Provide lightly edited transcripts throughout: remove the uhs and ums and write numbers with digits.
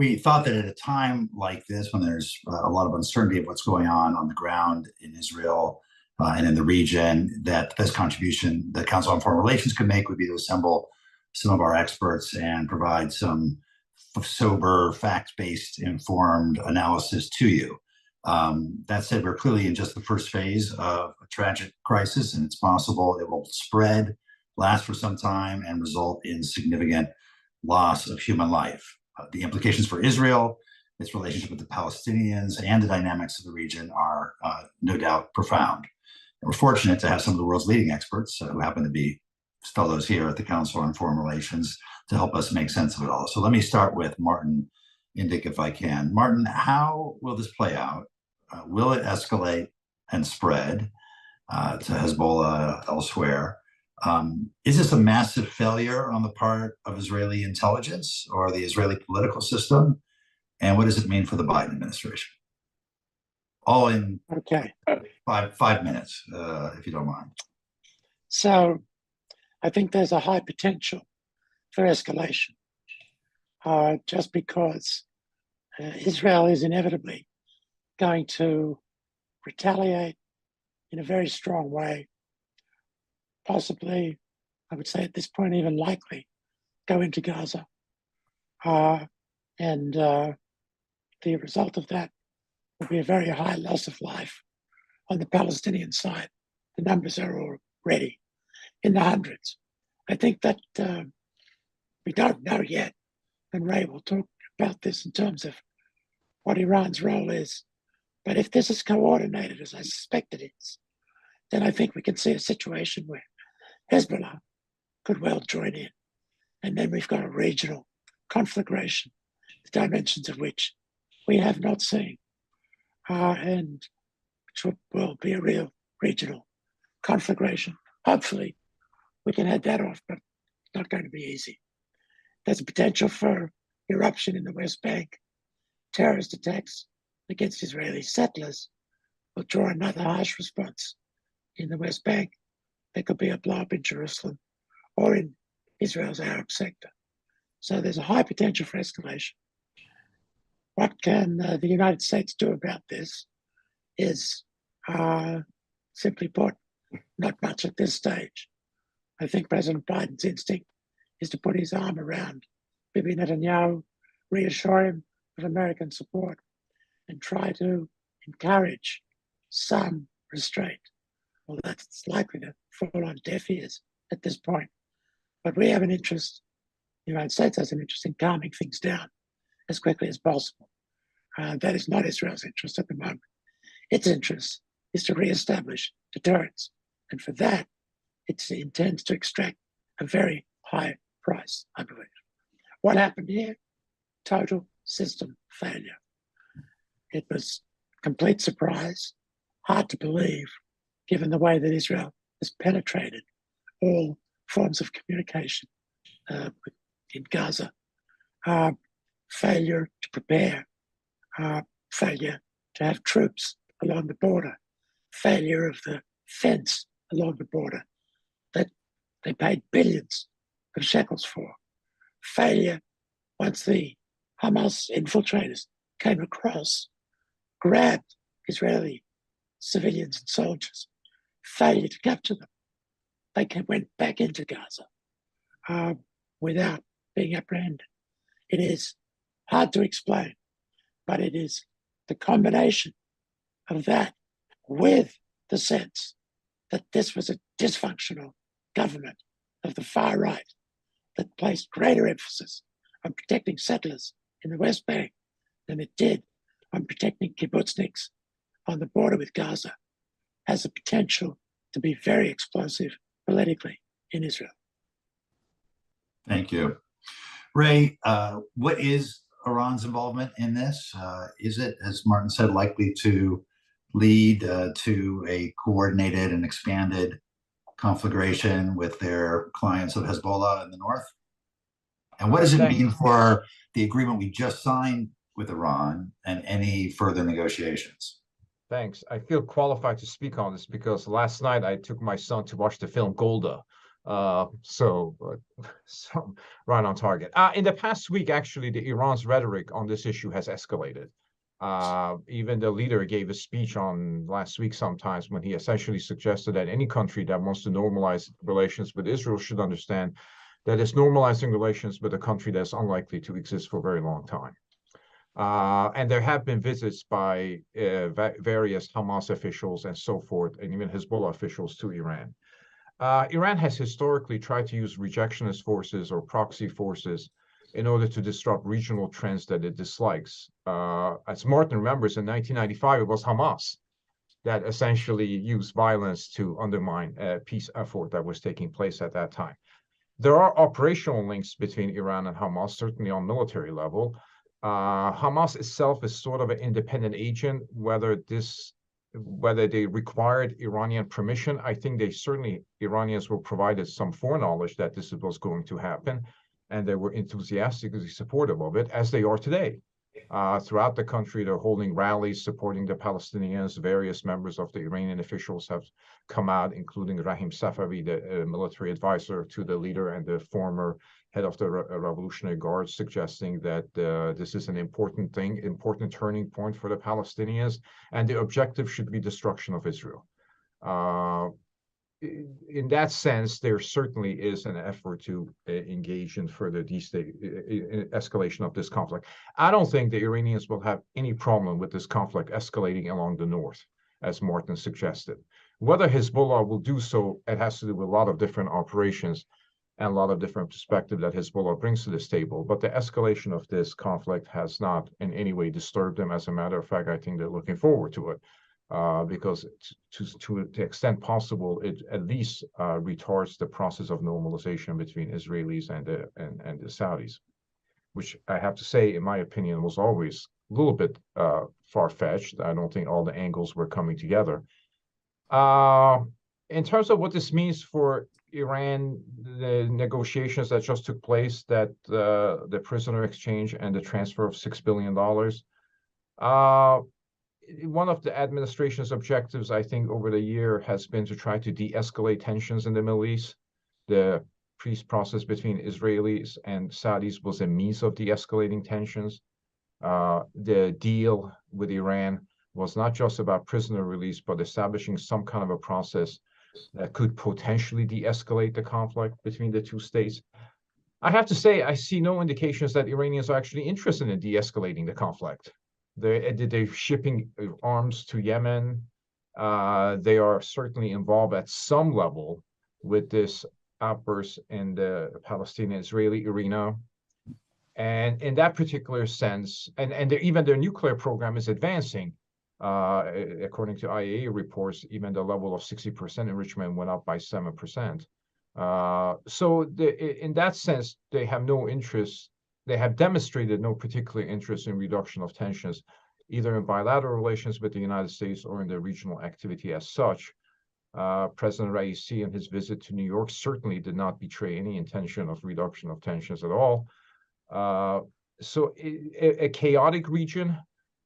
We thought that at a time like this, when there's a lot of uncertainty of what's going on the ground in Israel and in the region, that this contribution the Council on Foreign Relations could make would be to assemble some of our experts and provide some sober, fact-based, informed analysis to you. That said, we're clearly in just the first phase of a tragic crisis, and it's possible it will spread, last for some time, and result in significant loss of human life. The implications for Israel, its relationship with the Palestinians, and the dynamics of the region are no doubt profound. And we're fortunate to have some of the world's leading experts who happen to be fellows here at the Council on Foreign Relations to help us make sense of it all. So let me start with Martin Indyk, if I can. Martin, how will this play out? Will it escalate and spread to Hezbollah elsewhere? Is this a massive failure on the part of Israeli intelligence or the Israeli political system? And what does it mean for the Biden administration? All in five minutes, if you don't mind. So I think there's a high potential for escalation, just because Israel is inevitably going to retaliate in a very strong way, possibly, I would say at this point, even likely, go into Gaza. And the result of that will be a very high loss of life on the Palestinian side. The numbers are already in the hundreds. I think that we don't know yet, and Ray will talk about this in terms of what Iran's role is. But if this is coordinated, as I suspect it is, then I think we can see a situation where Hezbollah could well join in. And then we've got a regional conflagration, the dimensions of which we have not seen, and which will be a real regional conflagration. Hopefully, we can head that off, but it's not going to be easy. There's a potential for eruption in the West Bank. Terrorist attacks against Israeli settlers will draw another harsh response in the West Bank. There could be a blow-up in Jerusalem or in Israel's Arab sector. So there's a high potential for escalation. What can the United States do about this is, simply put, not much at this stage. I think President Biden's instinct is to put his arm around Bibi Netanyahu, reassure him of American support, and try to encourage some restraint. Well, that's likely to fall on deaf ears at this point. But we have an interest, the United States has an interest in calming things down as quickly as possible. That is not Israel's interest at the moment. Its interest is to reestablish deterrence. And for that, it intends to extract a very high price, I believe. What happened here? Total system failure. It was complete surprise, hard to believe, given the way that Israel has penetrated all forms of communication in Gaza. Failure to prepare, failure to have troops along the border, failure of the fence along the border that they paid billions of shekels for, failure once the Hamas infiltrators came across, grabbed Israeli civilians and soldiers, failure to capture them. They went back into Gaza without being apprehended. It is hard to explain, but it is the combination of that with the sense that this was a dysfunctional government of the far right that placed greater emphasis on protecting settlers in the West Bank than it did on protecting kibbutzniks on the border with Gaza, has the potential to be very explosive politically in Israel. Thank you. Ray, what is Iran's involvement in this? Is it, as Martin said, likely to lead to a coordinated and expanded conflagration with their clients of Hezbollah in the north? And what does it mean for the agreement we just signed with Iran and any further negotiations? Thanks. I feel qualified to speak on this because last night I took my son to watch the film Golda, So right on target. In the past week, actually, Iran's rhetoric on this issue has escalated. Even the leader gave a speech on last week sometimes when he essentially suggested that any country that wants to normalize relations with Israel should understand that it's normalizing relations with a country that's unlikely to exist for a very long time. And there have been visits by various Hamas officials and so forth, and even Hezbollah officials to Iran. Iran has historically tried to use rejectionist forces or proxy forces in order to disrupt regional trends that it dislikes. As Martin remembers, in 1995, it was Hamas that essentially used violence to undermine a peace effort that was taking place at that time. There are operational links between Iran and Hamas, certainly on military level. Hamas itself is sort of an independent agent. Whether they required Iranian permission, I think Iranians were provided some foreknowledge that this was going to happen, and they were enthusiastically supportive of it, as they are today. Throughout the country, they're holding rallies supporting the Palestinians. Various members of the Iranian officials have come out, including Rahim Safavi, the military advisor to the leader and the former head of the Revolutionary Guard, suggesting that this is an important turning point for the Palestinians, and the objective should be destruction of Israel. In that sense, there certainly is an effort to engage in further escalation of this conflict. I don't think the Iranians will have any problem with this conflict escalating along the north, as Martin suggested. Whether Hezbollah will do so, it has to do with a lot of different operations and a lot of different perspective that Hezbollah brings to this table. But the escalation of this conflict has not in any way disturbed them. As a matter of fact, I think they're looking forward to it. Because to the extent possible, it at least retards the process of normalization between Israelis and the Saudis, which I have to say, in my opinion, was always a little bit far-fetched. I don't think all the angles were coming together. In terms of what this means for Iran, the negotiations that just took place, that the prisoner exchange and the transfer of $6 billion, one of the administration's objectives, I think, over the year has been to try to de-escalate tensions in the Middle East. The peace process between Israelis and Saudis was a means of de-escalating tensions. The deal with Iran was not just about prisoner release, but establishing some kind of a process that could potentially de-escalate the conflict between the two states. I have to say, I see no indications that Iranians are actually interested in de-escalating the conflict. They're shipping arms to Yemen. They are certainly involved at some level with this outburst in the Palestinian-Israeli arena. And in that particular sense, and even their nuclear program is advancing. According to IAEA reports, even the level of 60% enrichment went up by 7%. So in that sense, they have no interest. They have demonstrated no particular interest in reduction of tensions, either in bilateral relations with the United States or in their regional activity as such. President Raisi, in his visit to New York, certainly did not betray any intention of reduction of tensions at all. So a chaotic region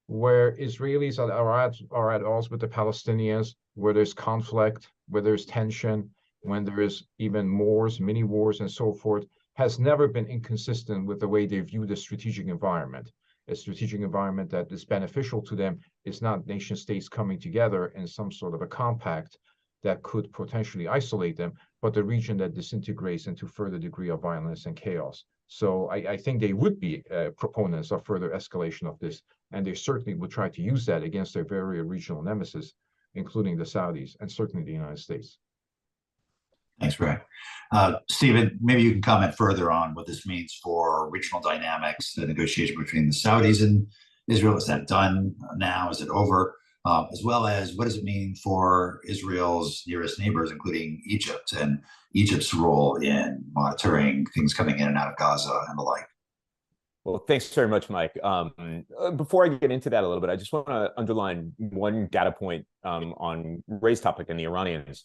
where Israelis are at odds with the Palestinians, where there's conflict, where there's tension, when there is even wars, mini wars, and so forth, has never been inconsistent with the way they view the strategic environment. A strategic environment that is beneficial to them is not nation states coming together in some sort of a compact that could potentially isolate them, but the region that disintegrates into further degree of violence and chaos. So I think they would be proponents of further escalation of this, and they certainly would try to use that against their very regional nemesis, including the Saudis and certainly the United States. Thanks, Greg. Stephen, maybe you can comment further on what this means for regional dynamics, the negotiation between the Saudis and Israel. Is that done now? Is it over? As well as what does it mean for Israel's nearest neighbors, including Egypt, and Egypt's role in monitoring things coming in and out of Gaza and the like? Well, thanks very much, Mike. Before I get into that a little bit, I just want to underline one data point on Ray's topic and the Iranians.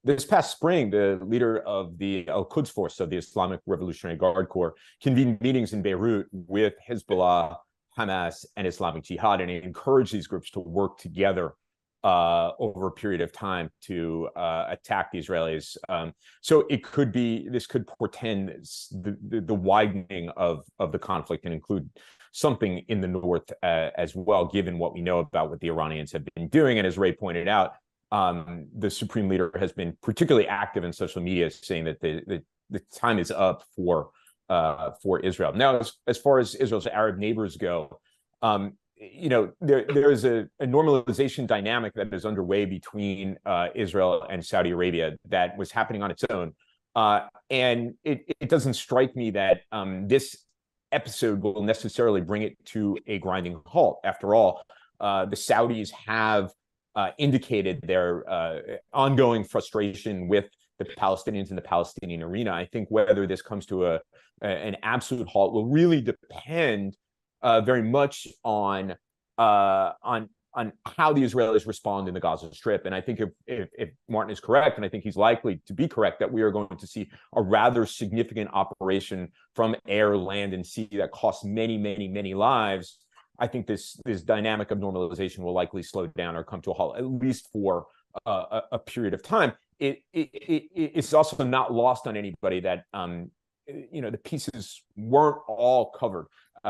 This past spring, the leader of the Al-Quds Force, of the Islamic Revolutionary Guard Corps, convened meetings in Beirut with Hezbollah, Hamas, and Islamic Jihad, and he encouraged these groups to work together over a period of time to attack the Israelis. So this could portend the widening of the conflict and include something in the north as well, given what we know about what the Iranians have been doing. And as Ray pointed out, the supreme leader has been particularly active in social media, saying that the time is up for Israel. Now, as far as Israel's Arab neighbors go, there is a normalization dynamic that is underway between Israel and Saudi Arabia that was happening on its own. And it doesn't strike me that this episode will necessarily bring it to a grinding halt. After all, the Saudis have indicated their ongoing frustration with the Palestinians in the Palestinian arena. I think whether this comes to an absolute halt will really depend very much on how the Israelis respond in the Gaza Strip. And I think if Martin is correct, and I think he's likely to be correct, that we are going to see a rather significant operation from air, land, and sea that costs many, many, many lives. I think this dynamic of normalization will likely slow down or come to a halt, at least for a period of time. It's also not lost on anybody that the pieces weren't all covered.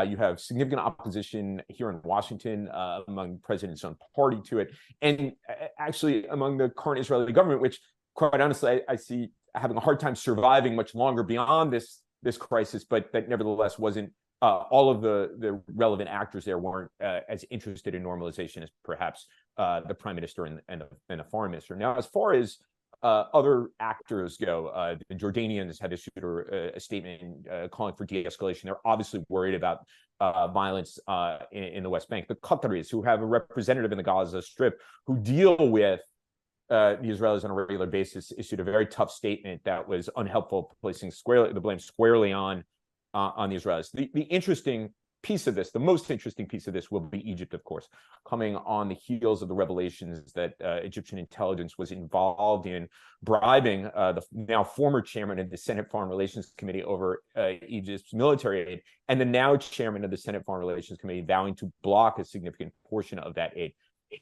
You have significant opposition here in Washington among the president's own party to it, and actually among the current Israeli government, which, quite honestly, I see having a hard time surviving much longer beyond this crisis, but that nevertheless wasn't all of the relevant actors there weren't as interested in normalization as perhaps the prime minister and the foreign minister. Now, as far as other actors go, the Jordanians had issued a statement calling for de-escalation. They're obviously worried about violence in the West Bank. The Qataris, who have a representative in the Gaza Strip, who deal with the Israelis on a regular basis, issued a very tough statement that was unhelpful, placing the blame squarely on the Israelis. The interesting piece of this, the most interesting piece of this, will be Egypt, of course, coming on the heels of the revelations that Egyptian intelligence was involved in bribing the now former chairman of the Senate Foreign Relations Committee over Egypt's military aid, and the now chairman of the Senate Foreign Relations Committee vowing to block a significant portion of that aid.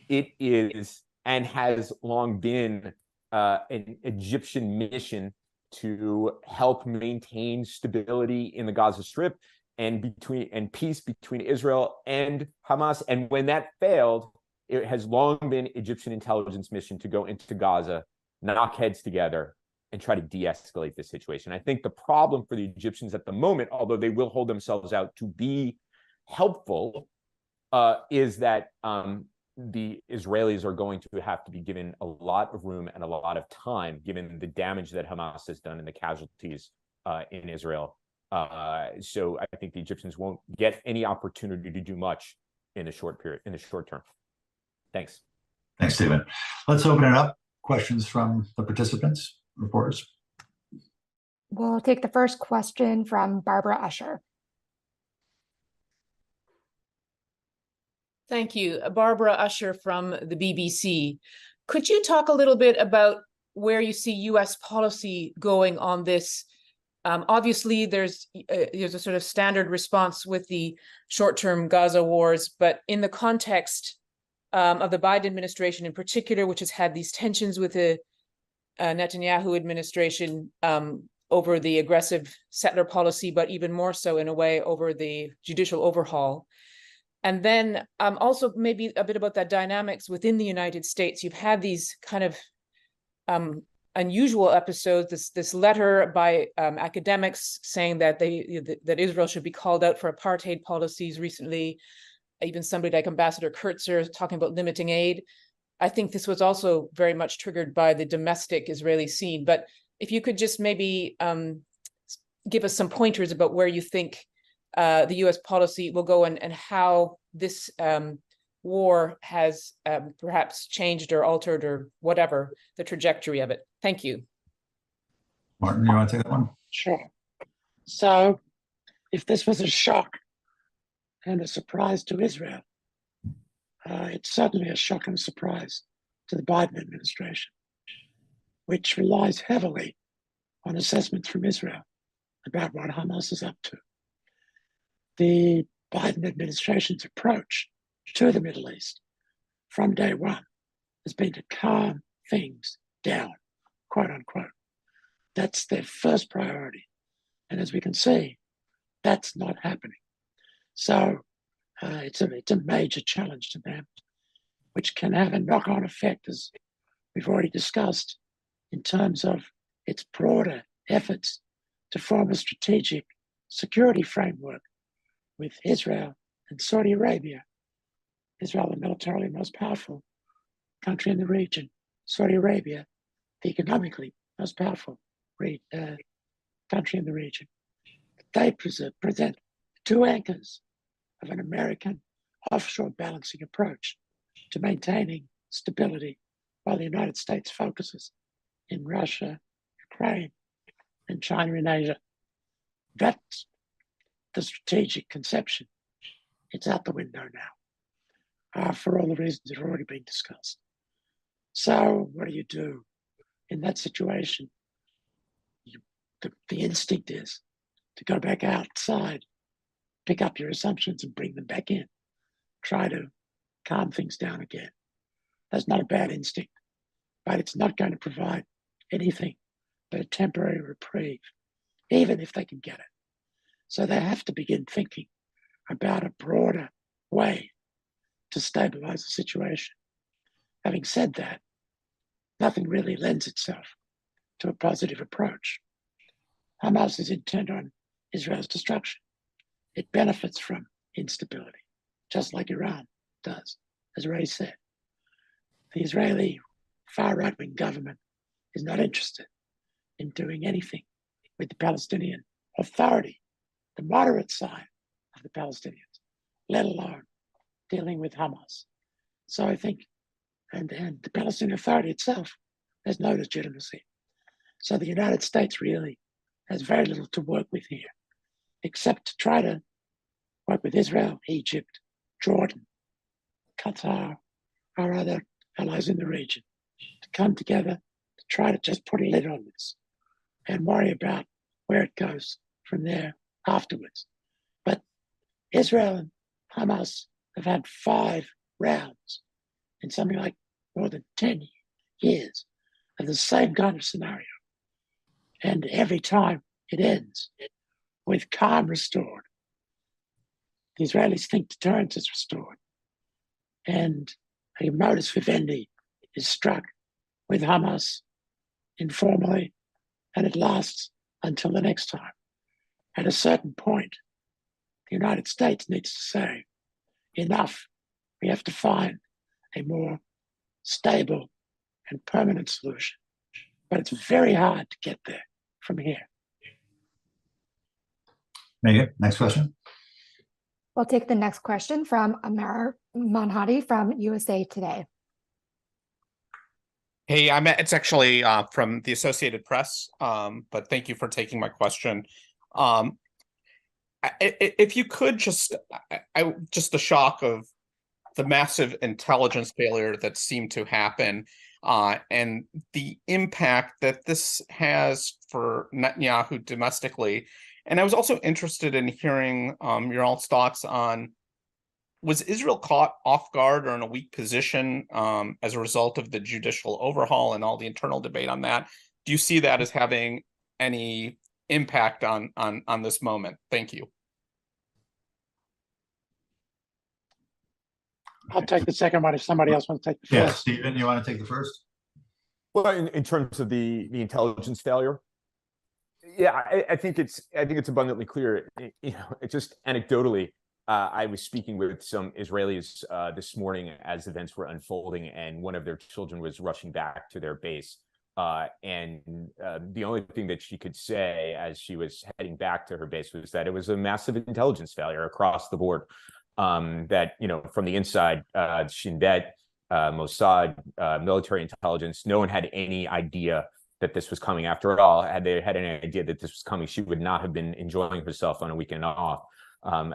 It is and has long been an Egyptian mission to help maintain stability in the Gaza Strip and peace between Israel and Hamas. And when that failed, it has long been Egyptian intelligence mission to go into Gaza, knock heads together, and try to de-escalate this situation. I think the problem for the Egyptians at the moment, although they will hold themselves out to be helpful, is that the Israelis are going to have to be given a lot of room and a lot of time, given the damage that Hamas has done and the casualties in Israel. So I think the Egyptians won't get any opportunity to do much in the short term. Thanks. Thanks, Stephen. Let's open it up. Questions from the participants, reporters. We'll take the first question from Barbara Usher. Thank you. Barbara Usher from the BBC. Could you talk a little bit about where you see U.S. policy going on this? Obviously, there's a sort of standard response with the short-term Gaza wars, but in the context of the Biden administration in particular, which has had these tensions with the Netanyahu administration over the aggressive settler policy, but even more so in a way over the judicial overhaul. And then also maybe a bit about that dynamics within the United States. You've had these kind of unusual episodes, this letter by academics saying that that Israel should be called out for apartheid policies recently. Even somebody like Ambassador Kurtzer talking about limiting aid. I think this was also very much triggered by the domestic Israeli scene. But if you could just maybe give us some pointers about where you think the U.S. policy will go and how this war has perhaps changed or altered or whatever the trajectory of it. Thank you. Martin, you want to take that one? Sure. So if this was a shock and a surprise to Israel, it's certainly a shock and surprise to the Biden administration, which relies heavily on assessments from Israel about what Hamas is up to. The Biden administration's approach to the Middle East from day one has been to calm things down, quote unquote. That's their first priority. And as we can see, that's not happening. So it's a major challenge to them, which can have a knock-on effect, as we've already discussed, in terms of its broader efforts to form a strategic security framework with Israel and Saudi Arabia. Israel, the militarily most powerful country in the region. Saudi Arabia, the economically most powerful country in the region. They present two anchors of an American offshore balancing approach to maintaining stability, while the United States focuses in Russia, Ukraine, and China in Asia. That's the strategic conception. It's out the window now, for all the reasons that have already been discussed. So what do you do in that situation? The instinct is to go back outside, pick up your assumptions and bring them back in, try to calm things down again. That's not a bad instinct, but it's not going to provide anything but a temporary reprieve, even if they can get it. So they have to begin thinking about a broader way to stabilize the situation. Having said that, nothing really lends itself to a positive approach. Hamas is intent on Israel's destruction. It benefits from instability, just like Iran does, as Ray said. The Israeli far right-wing government is not interested in doing anything with the Palestinian Authority, the moderate side of the Palestinians, let alone dealing with Hamas. So I think, and the Palestinian Authority itself has no legitimacy. So the United States really has very little to work with here, except to try to work with Israel, Egypt, Jordan, Qatar, our other allies in the region, to come together to try to just put a lid on this and worry about where it goes from there afterwards. But Israel and Hamas have had 5 rounds in something like more than 10 years of the same kind of scenario. And every time it ends with calm restored. The Israelis think deterrence is restored. And a modus vivendi is struck with Hamas informally, and it lasts until the next time. At a certain point, the United States needs to say, enough, we have to find a more stable and permanent solution. But it's very hard to get there from here. Megan, next question. We'll take the next question from Amar Manhadi from USA Today. Hey, it's actually from the Associated Press, but thank you for taking my question. If you could just the shock of the massive intelligence failure that seemed to happen, and the impact that this has for Netanyahu domestically. And I was also interested in hearing your all's thoughts on, was Israel caught off guard or in a weak position as a result of the judicial overhaul and all the internal debate on that? Do you see that as having any impact on this moment? Thank you. I'll take the second one if somebody else wants to take the Yeah, first. Stephen, you want to take the first? Well, in terms of the intelligence failure, yeah, I think it's abundantly clear. You know, it just anecdotally, I was speaking with some Israelis this morning as events were unfolding, and one of their children was rushing back to their base. And the only thing that she could say as she was heading back to her base was that it was a massive intelligence failure across the board. That, you know, from the inside, Shin Bet, Mossad, military intelligence, no one had any idea that this was coming. After all, had they had any idea that this was coming, she would not have been enjoying herself on a weekend off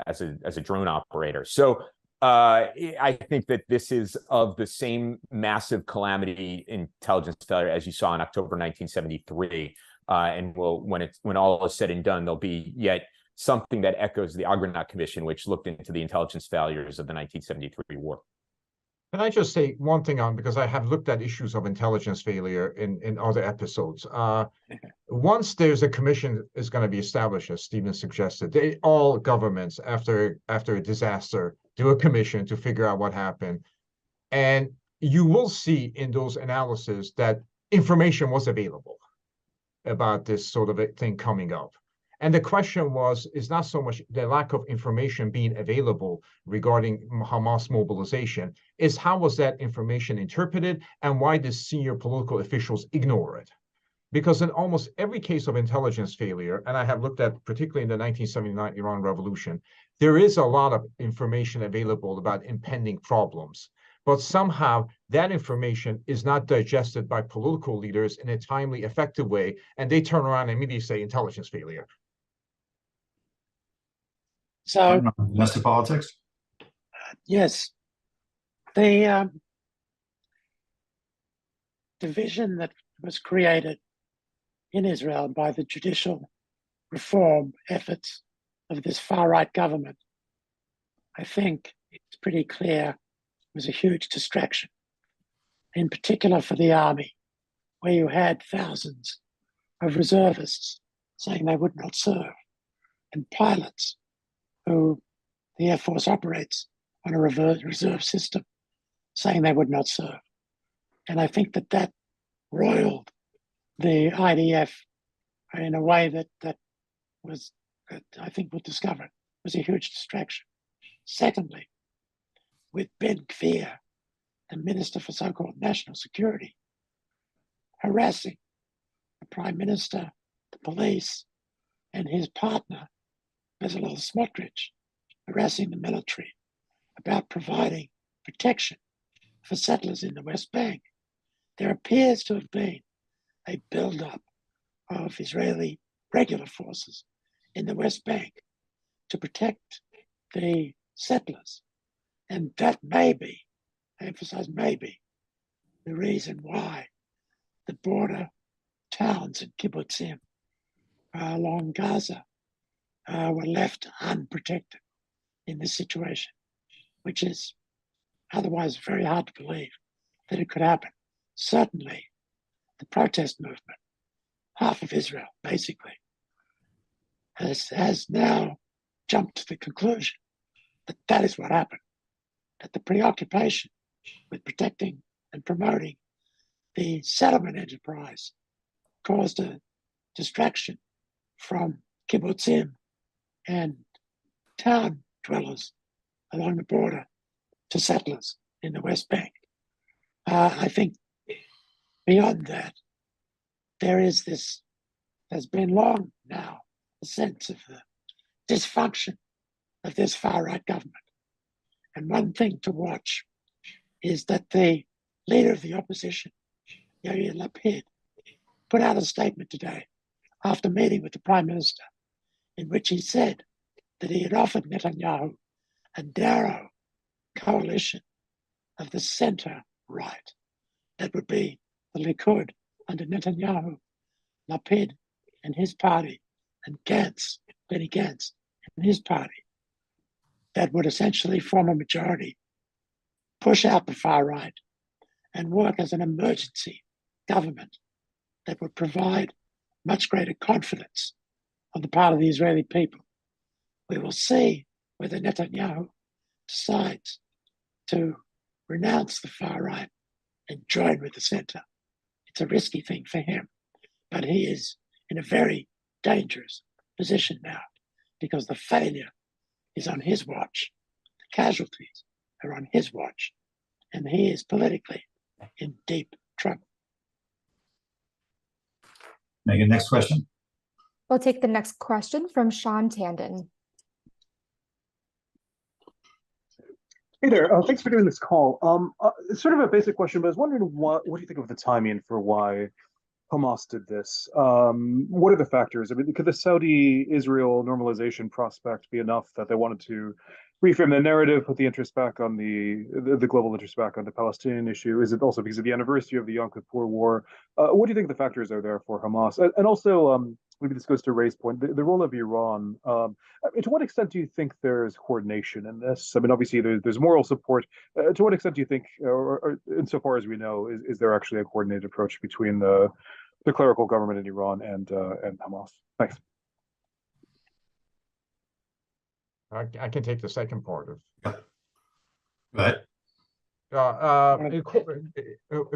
as a drone operator. So I think that this is of the same massive calamity intelligence failure as you saw in October 1973. And when all is said and done, there'll be yet something that echoes the Agranat Commission, which looked into the intelligence failures of the 1973 war. Can I just say one thing on, because I have looked at issues of intelligence failure in other episodes. Once there's a commission is going to be established, as Stephen suggested, all governments after a disaster do a commission to figure out what happened. And you will see in those analyses that information was available about this sort of a thing coming up. And the question is not so much the lack of information being available regarding Hamas mobilization, is how was that information interpreted and why did senior political officials ignore it? Because in almost every case of intelligence failure, and I have looked at particularly in the 1979 Iran Revolution, there is a lot of information available about impending problems. But somehow that information is not digested by political leaders in a timely, effective way, and they turn around and immediately say intelligence failure. So, domestic politics? Yes, the division that was created in Israel by the judicial reform efforts of this far-right government, I think it's pretty clear, was a huge distraction, in particular for the army, where you had thousands of reservists saying they would not serve, and pilots who the Air Force operates on a reserve system saying they would not serve. And I think that roiled the IDF in a way that was, I think we'll discover, was a huge distraction. Secondly, with Ben Gvir, the Minister for so-called National Security, harassing the Prime Minister, the police, and his partner, Bezalel Smotrich, harassing the military about providing protection for settlers in the West Bank. There appears to have been a build-up of Israeli regular forces in the West Bank to protect the settlers. And that may be, I emphasize maybe, the reason why the border towns and kibbutzim along Gaza were left unprotected in this situation, which is otherwise very hard to believe that it could happen. Certainly, the protest movement, half of Israel basically, has now jumped to the conclusion that that is what happened, that the preoccupation with protecting and promoting the settlement enterprise caused a distraction from kibbutzim and town dwellers along the border to settlers in the West Bank. I think beyond that, there's been long now a sense of the dysfunction of this far-right government. And one thing to watch is that the leader of the opposition, Yair Lapid, put out a statement today after meeting with the Prime Minister in which he said that he had offered Netanyahu a narrow coalition of the center-right that would be the Likud under Netanyahu, Lapid and his party, and Benny Gantz and his party, that would essentially form a majority, push out the far right, and work as an emergency government that would provide much greater confidence on the part of the Israeli people. We will see whether Netanyahu decides to renounce the far right and join with the center. It's a risky thing for him, but he is in a very dangerous position now because the failure is on his watch. The casualties are on his watch, and he is politically in deep trouble. Megan, next question. We'll take the next question from Sean Tandon. Hey there, thanks for doing this call. It's sort of a basic question, but I was wondering what do you think of the timing for why Hamas did this? What are the factors? I mean, could the Saudi-Israel normalization prospect be enough that they wanted to reframe the narrative, put the interest back on the global interest back on the Palestinian issue? Is it also because of the anniversary of the Yom Kippur War? What do you think the factors are there for Hamas? And also, maybe this goes to Ray's point, the role of Iran. To what extent do you think there's coordination in this? I mean, obviously there's moral support. To what extent do you think, or insofar as we know, is there actually a coordinated approach between the clerical government in Iran and Hamas? Thanks. I can take the second part of. Go ahead.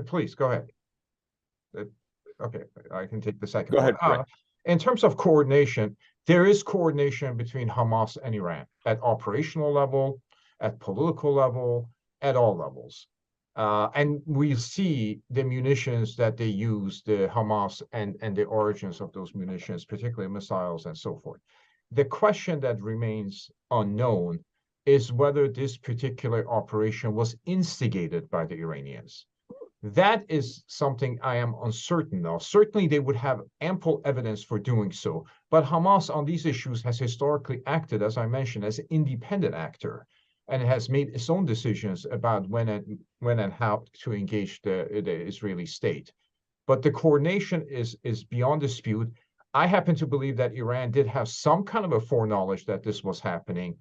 Please go ahead. Okay, I can take the second. Go ahead. In terms of coordination, there is coordination between Hamas and Iran at operational level, at political level, at all levels. And we see the munitions that they use, the Hamas and the origins of those munitions, particularly missiles and so forth. The question that remains unknown is whether this particular operation was instigated by the Iranians. That is something I am uncertain of. Certainly, they would have ample evidence for doing so. But Hamas on these issues has historically acted, as I mentioned, as an independent actor, and has made its own decisions about when and how to engage the Israeli state. But the coordination is beyond dispute. I happen to believe that Iran did have some kind of a foreknowledge that this was happening.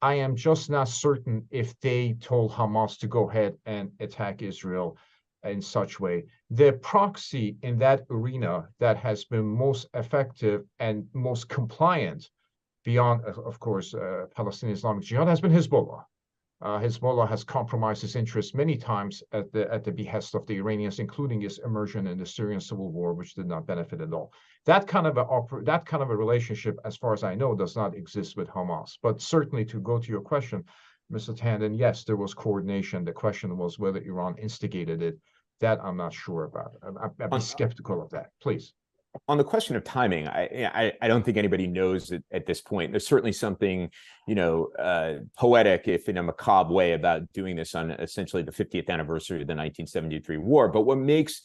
I am just not certain if they told Hamas to go ahead and attack Israel in such way. The proxy in that arena that has been most effective and most compliant beyond, of course, Palestinian Islamic Jihad has been Hezbollah. Hezbollah has compromised its interests many times at the behest of the Iranians, including its immersion in the Syrian civil war, which did not benefit at all. That kind of a relationship, as far as I know, does not exist with Hamas. But certainly, to go to your question, Mr. Tandon, yes, there was coordination. The question was whether Iran instigated it. That I'm not sure about. I'd be skeptical of that. Please. On the question of timing, I don't think anybody knows at this point. There's certainly something, poetic, if in a macabre way, about doing this on essentially the 50th anniversary of the 1973 war. But what makes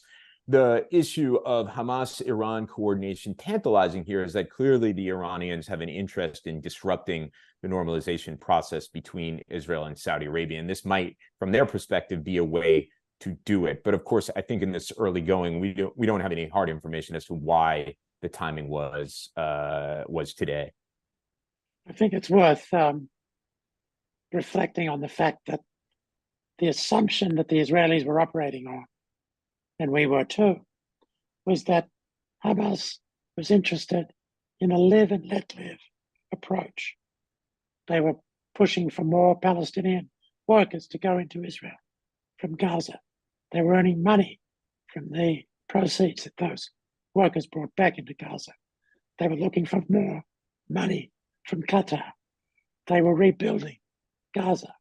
the issue of Hamas-Iran coordination tantalizing here is that clearly the Iranians have an interest in disrupting the normalization process between Israel and Saudi Arabia. And this might, from their perspective, be a way to do it. But of course, I think in this early going, we don't have any hard information as to why the timing was today. I think it's worth reflecting on the fact that the assumption that the Israelis were operating on, and we were too, was that Hamas was interested in a live and let live approach. They were pushing for more Palestinian workers to go into Israel from Gaza. They were earning money from the proceeds that those workers brought back into Gaza. They were looking for more money from Qatar. They were rebuilding Gaza.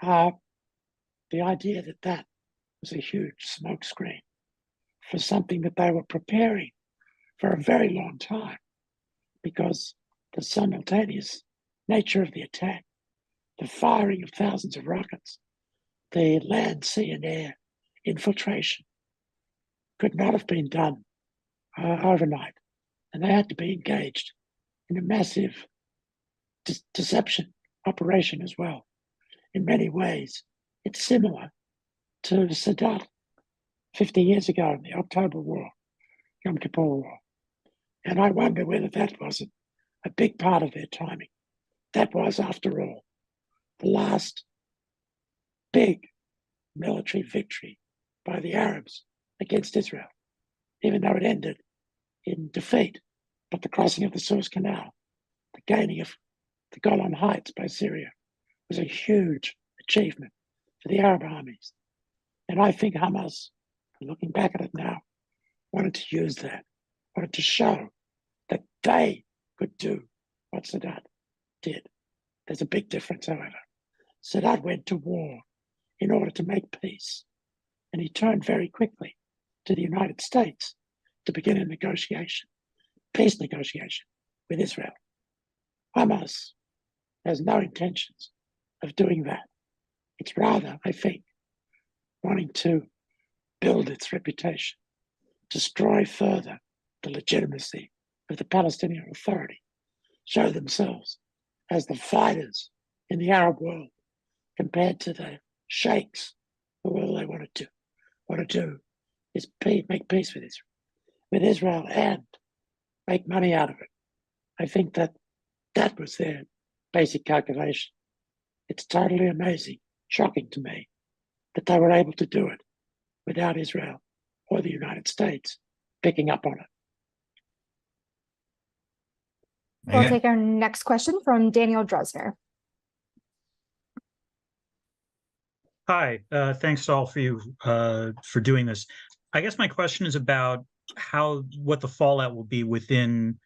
The idea that that was a huge smokescreen for something that they were preparing for a very long time, because the simultaneous nature of the attack, the firing of thousands of rockets, the land, sea, and air infiltration could not have been done overnight. And they had to be engaged in a massive deception operation as well. In many ways, it's similar to Sadat 50 years ago in the October War, Yom Kippur War. And I wonder whether that wasn't a big part of their timing. That was, after all, the last big military victory by the Arabs against Israel, even though it ended in defeat. But the crossing of the Suez Canal, the gaining of the Golan Heights by Syria, was a huge achievement for the Arab armies. And I think Hamas, looking back at it now, wanted to use that, wanted to show that they could do what Sadat did. There's a big difference, however. Sadat went to war in order to make peace, and he turned very quickly to the United States to begin a negotiation, peace negotiation with Israel. Hamas has no intentions of doing that. It's rather, I think, wanting to build its reputation, destroy further the legitimacy of the Palestinian Authority, show themselves as the fighters in the Arab world compared to the sheikhs, who all they want to do is make peace with Israel and make money out of it. I think that that was their basic calculation. It's totally amazing, shocking to me, that they were able to do it without Israel or the United States picking up on it. We'll take our next question from Daniel Drozner. Hi, thanks to all for you for doing this. I guess my question is about what the fallout will be within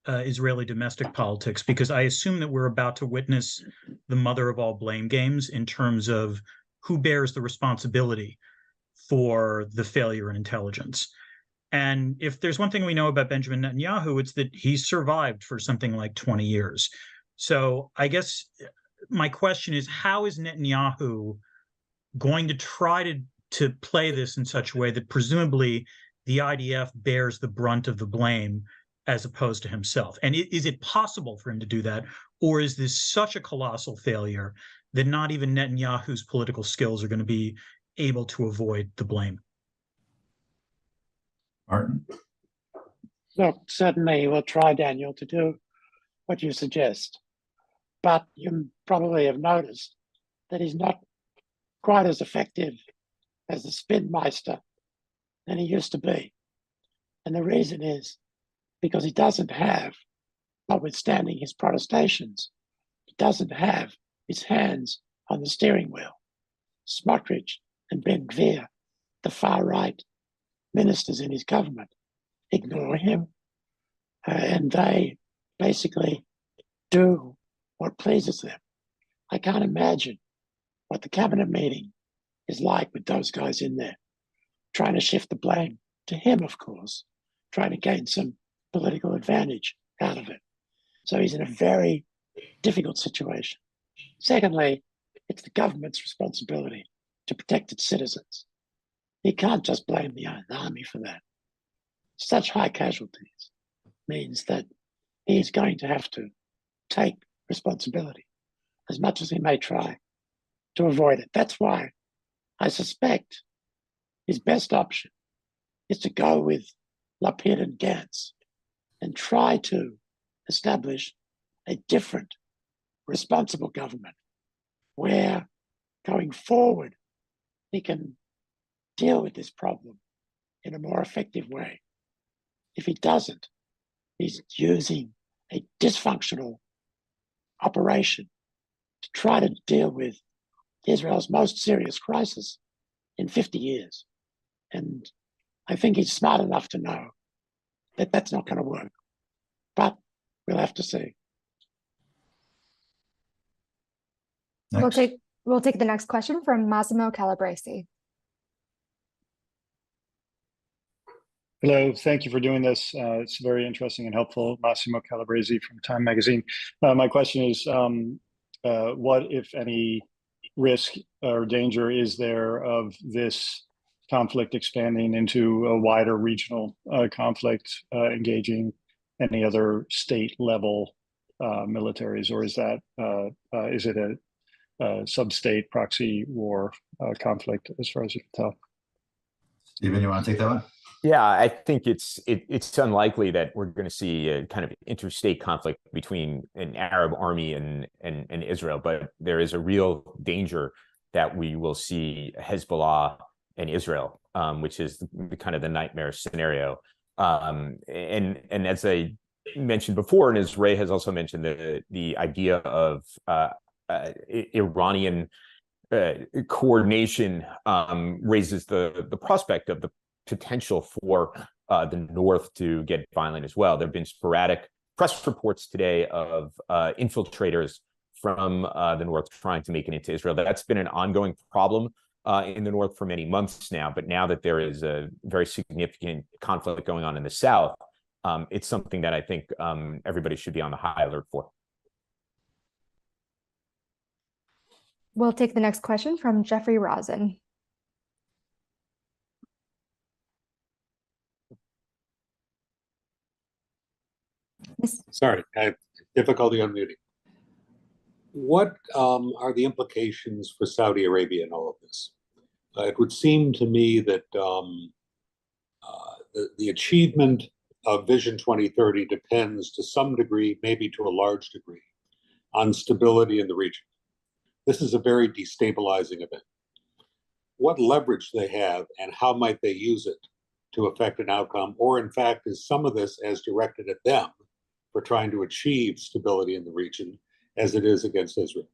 Israeli domestic politics, because I assume that we're about to witness the mother of all blame games in terms of who bears the responsibility for the failure in intelligence. And if there's one thing we know about Benjamin Netanyahu, it's that he's survived for something like 20 years. So I guess my question is, how is Netanyahu going to try to play this in such a way that presumably the IDF bears the brunt of the blame as opposed to himself? And is it possible for him to do that? Or is this such a colossal failure that not even Netanyahu's political skills are going to be able to avoid the blame? Martin? Look, certainly he will try, Daniel, to do what you suggest. But you probably have noticed that he's not quite as effective as the spin meister than he used to be. And the reason is because he doesn't have, notwithstanding his protestations, he doesn't have his hands on the steering wheel. Smotrich and Ben Gvir, the far-right ministers in his government, ignore him, and they basically do what pleases them. I can't imagine what the cabinet meeting is like with those guys in there, trying to shift the blame to him, of course, trying to gain some political advantage out of it. So he's in a very difficult situation. Secondly, it's the government's responsibility to protect its citizens. He can't just blame the army for that. Such high casualties means that he is going to have to take responsibility, as much as he may try to avoid it. That's why I suspect his best option is to go with Lapid and Gantz and try to establish a different, responsible government where, going forward, he can deal with this problem in a more effective way. If he doesn't, he's using a dysfunctional operation to try to deal with Israel's most serious crisis in 50 years. And I think he's smart enough to know that that's not going to work. But we'll have to see. We'll take the next question from Massimo Calabresi. Hello, thank you for doing this. It's very interesting and helpful. Massimo Calabresi from Time Magazine. My question is, what, if any, risk or danger is there of this conflict expanding into a wider regional conflict, engaging any other state-level militaries, or is it a sub-state proxy war conflict, as far as you can tell? Stephen, you want to take that one? Yeah, I think it's unlikely that we're going to see a kind of interstate conflict between an Arab army and Israel, but there is a real danger that we will see Hezbollah and Israel, which is kind of the nightmare scenario. And as I mentioned before, and as Ray has also mentioned, the idea of Iranian coordination raises the prospect of the potential for the North to get violent as well. There have been sporadic press reports today of infiltrators from the North trying to make it into Israel. That's been an ongoing problem in the North for many months now. But now that there is a very significant conflict going on in the South, it's something that I think everybody should be on the high alert for. We'll take the next question from Jeffrey Rosen. Sorry, I have difficulty unmuting. What are the implications for Saudi Arabia in all of this? It would seem to me that the achievement of Vision 2030 depends to some degree, maybe to a large degree, on stability in the region. This is a very destabilizing event. What leverage they have and how might they use it to affect an outcome, or in fact, is some of this as directed at them for trying to achieve stability in the region as it is against Israel?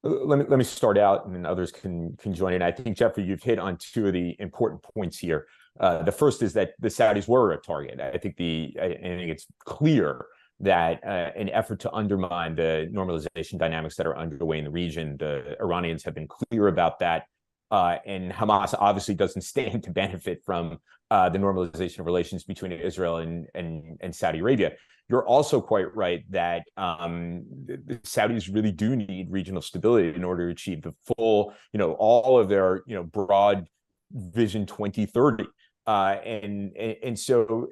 Let me start out, and then others can join in. I think, Jeffrey, you've hit on two of the important points here. The first is that the Saudis were a target. I think it's clear that an effort to undermine the normalization dynamics that are underway in the region, the Iranians have been clear about that, and Hamas obviously doesn't stand to benefit from the normalization of relations between Israel and Saudi Arabia. You're also quite right that the Saudis really do need regional stability in order to achieve the full, all of their, broad Vision 2030. And so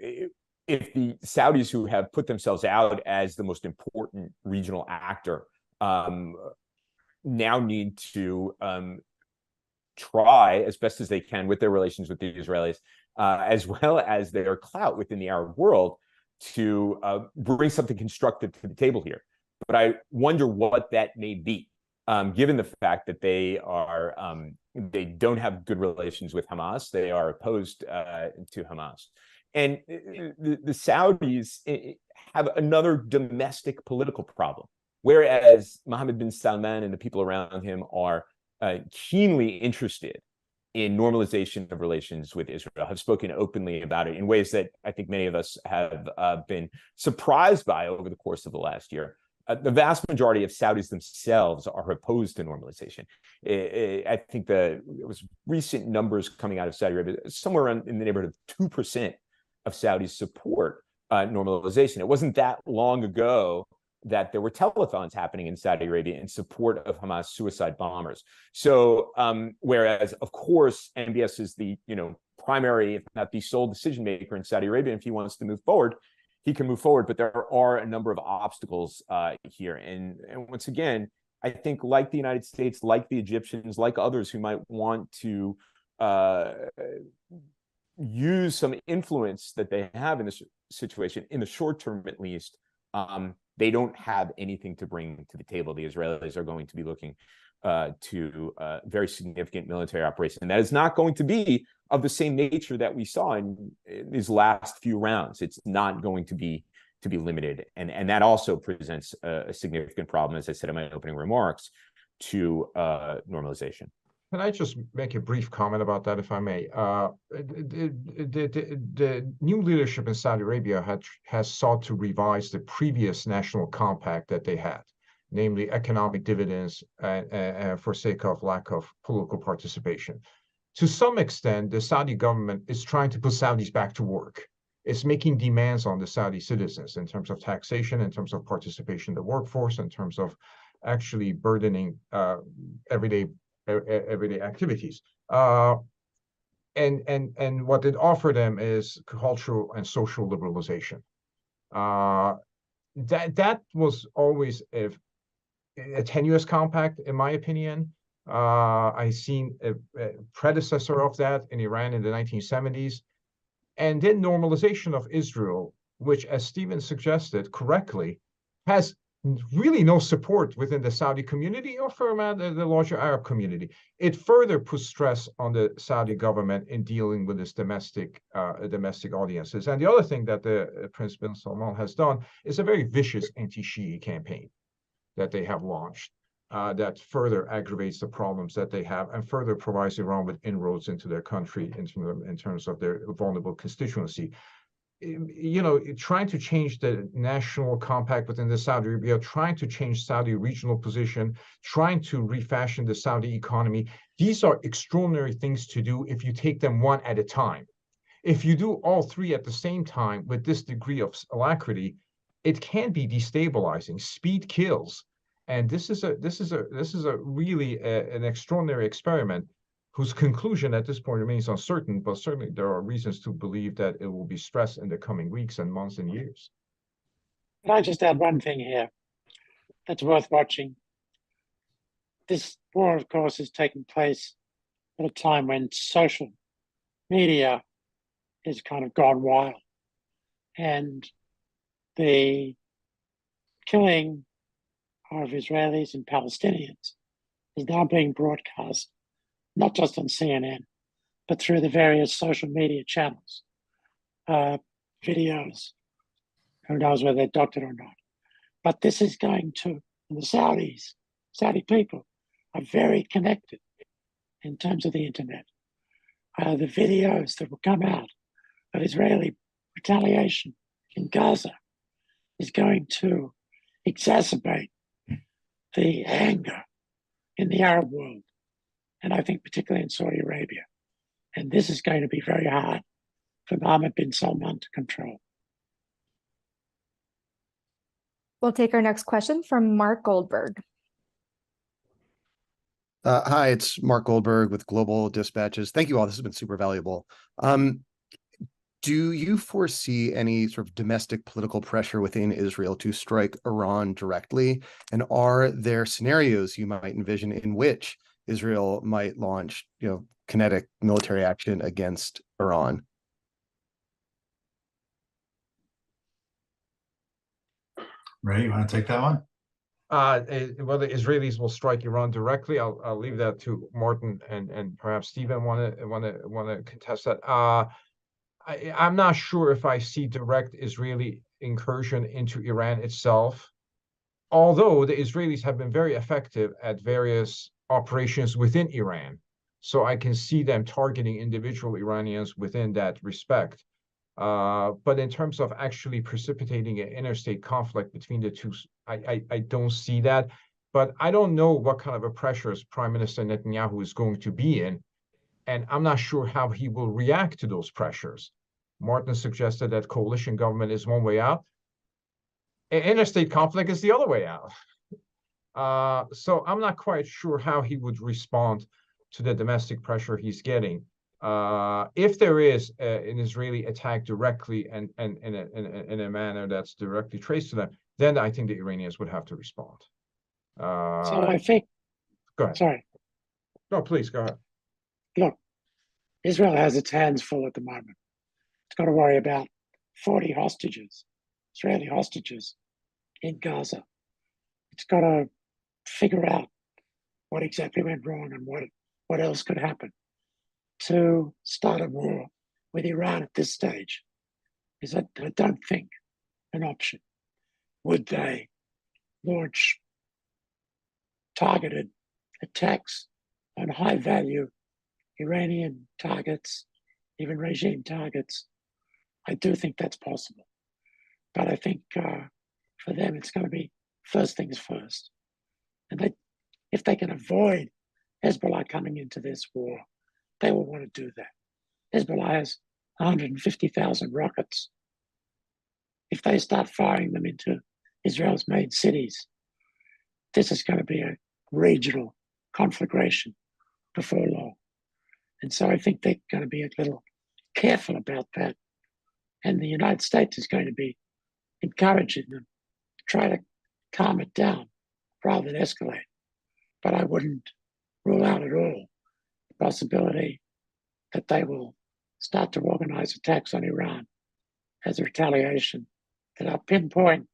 if the Saudis, who have put themselves out as the most important regional actor, now need to try as best as they can with their relations with the Israelis, as well as their clout within the Arab world, to bring something constructive to the table here. But I wonder what that may be, given the fact that they don't have good relations with Hamas. They are opposed to Hamas. And the Saudis have another domestic political problem, whereas Mohammed bin Salman and the people around him are keenly interested in normalization of relations with Israel, have spoken openly about it in ways that I think many of us have been surprised by over the course of the last year. The vast majority of Saudis themselves are opposed to normalization. I think there was recent numbers coming out of Saudi Arabia, somewhere in the neighborhood of 2% of Saudis support normalization. It wasn't that long ago that there were telethons happening in Saudi Arabia in support of Hamas suicide bombers. So whereas, of course, MBS is the primary, if not the sole decision maker in Saudi Arabia, if he wants to move forward, he can move forward. But there are a number of obstacles here. And once again, I think, like the United States, like the Egyptians, like others who might want to use some influence that they have in this situation, in the short term at least, they don't have anything to bring to the table. The Israelis are going to be looking to very significant military operation. And that is not going to be of the same nature that we saw in these last few rounds. It's not going to be limited. And that also presents a significant problem, as I said in my opening remarks, to normalization. Can I just make a brief comment about that, if I may? The new leadership in Saudi Arabia has sought to revise the previous national compact that they had, namely economic dividends for sake of lack of political participation. To some extent, the Saudi government is trying to put Saudis back to work. It's making demands on the Saudi citizens in terms of taxation, in terms of participation in the workforce, in terms of actually burdening everyday activities, and what it offered them is cultural and social liberalization. That was always a tenuous compact, in my opinion. I've seen a predecessor of that in Iran in the 1970s, and then normalization of Israel, which, as Stephen suggested correctly, has really no support within the Saudi community or for the larger Arab community. It further puts stress on the Saudi government in dealing with its domestic audiences. And the other thing that the Prince bin Salman has done is a very vicious anti-Shia campaign that they have launched that further aggravates the problems that they have and further provides Iran with inroads into their country in terms of their vulnerable constituency. Trying to change the national compact within the Saudi Arabia, trying to change Saudi regional position, trying to refashion the Saudi economy. These are extraordinary things to do if you take them one at a time. If you do all three at the same time with this degree of alacrity, it can be destabilizing. Speed kills, and this is a really an extraordinary experiment, whose conclusion at this point remains uncertain, but certainly there are reasons to believe that it will be stressed in the coming weeks and months and years. Can I just add one thing here that's worth watching? This war, of course, is taking place at a time when social media has kind of gone wild. And the killing of Israelis and Palestinians is now being broadcast, not just on CNN, but through the various social media channels, videos, who knows whether they're doctored or not. But this is going to, and the Saudi people are very connected in terms of the internet. The videos that will come out of Israeli retaliation in Gaza is going to exacerbate the anger in the Arab world, and I think particularly in Saudi Arabia. And this is going to be very hard for Mohammed bin Salman to control. We'll take our next question from Mark Goldberg. Hi, it's Mark Goldberg with Global Dispatches. Thank you all. This has been super valuable. Do you foresee any sort of domestic political pressure within Israel to strike Iran directly? And are there scenarios you might envision in which Israel might launch, kinetic military action against Iran? Ray, you want to take that one? Whether Israelis will strike Iran directly, I'll leave that to Martin and perhaps Stephen want to contest that. I'm not sure if I see direct Israeli incursion into Iran itself, although the Israelis have been very effective at various operations within Iran. So I can see them targeting individual Iranians within that respect. But in terms of actually precipitating an interstate conflict between the two, I don't see that. But I don't know what kind of a pressures Prime Minister Netanyahu is going to be in. And I'm not sure how he will react to those pressures. Martin suggested that coalition government is one way out. Interstate conflict is the other way out. So I'm not quite sure how he would respond to the domestic pressure he's getting. If there is an Israeli attack directly and in a manner that's directly traced to them, then I think the Iranians would have to respond. So I think. Go ahead. Sorry. No, please go ahead. Look, Israel has its hands full at the moment. It's got to worry about 40 hostages, Israeli hostages in Gaza. It's got to figure out what exactly went wrong and what else could happen. To start a war with Iran at this stage is, I don't think, an option. Would they launch targeted attacks on high-value Iranian targets, even regime targets? I do think that's possible. But I think for them, it's going to be first things first. And if they can avoid Hezbollah coming into this war, they will want to do that. Hezbollah has 150,000 rockets. If they start firing them into Israel's main cities, this is going to be a regional conflagration before long. And so I think they're going to be a little careful about that. And the United States is going to be encouraging them to try to calm it down rather than escalate. But I wouldn't rule out at all the possibility that they will start to organize attacks on Iran as a retaliation that are pinpoint,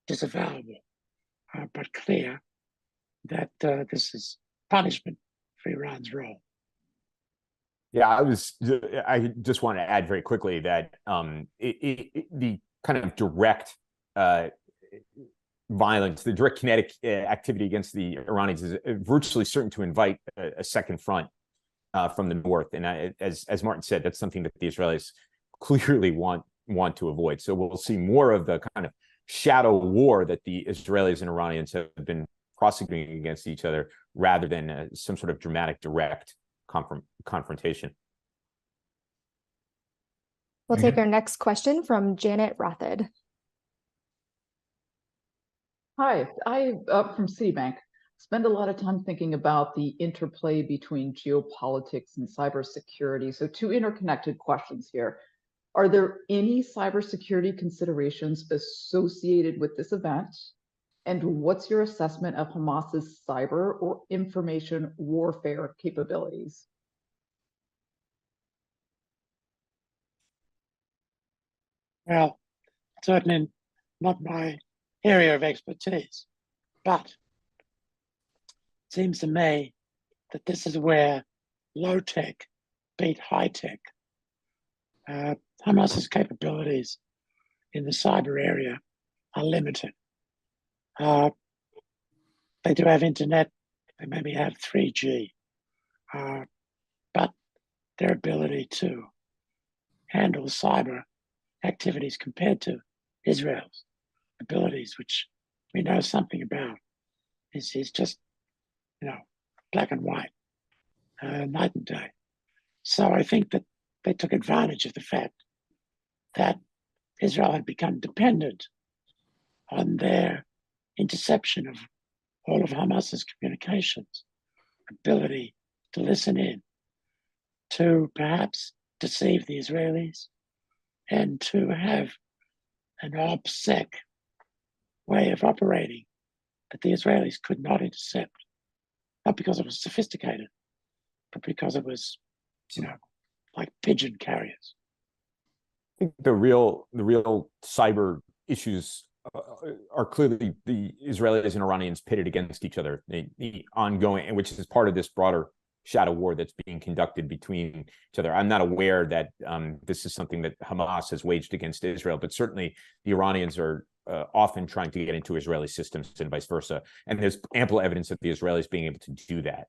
disavowable, but clear that this is punishment for Iran's role. Yeah, I just want to add very quickly that the kind of direct violence, the direct kinetic activity against the Iranians is virtually certain to invite a second front from the north. And as Martin said, that's something that the Israelis clearly want to avoid. So we'll see more of the kind of shadow war that the Israelis and Iranians have been prosecuting against each other rather than some sort of dramatic direct confrontation. We'll take our next question from Janet Rothid. Hi, I from Citibank spend a lot of time thinking about the interplay between geopolitics and cybersecurity. So two interconnected questions here. Are there any cybersecurity considerations associated with this event? And what's your assessment of Hamas's cyber or information warfare capabilities? Well, certainly not my area of expertise, but it seems to me that this is where low tech beat high tech. Hamas's capabilities in the cyber area are limited. They do have internet, they maybe have 3G, but their ability to handle cyber activities compared to Israel's abilities, which we know something about, is just, black and white, night and day. So I think that they took advantage of the fact that Israel had become dependent on their interception of all of Hamas's communications, ability to listen in, to perhaps deceive the Israelis, and to have an OPSEC way of operating that the Israelis could not intercept, not because it was sophisticated, but because it was, like pigeon carriers. I think the real cyber issues are clearly the Israelis and Iranians pitted against each other, the ongoing, which is part of this broader shadow war that's being conducted between each other. I'm not aware that this is something that Hamas has waged against Israel, but certainly the Iranians are often trying to get into Israeli systems and vice versa. And there's ample evidence of the Israelis being able to do that.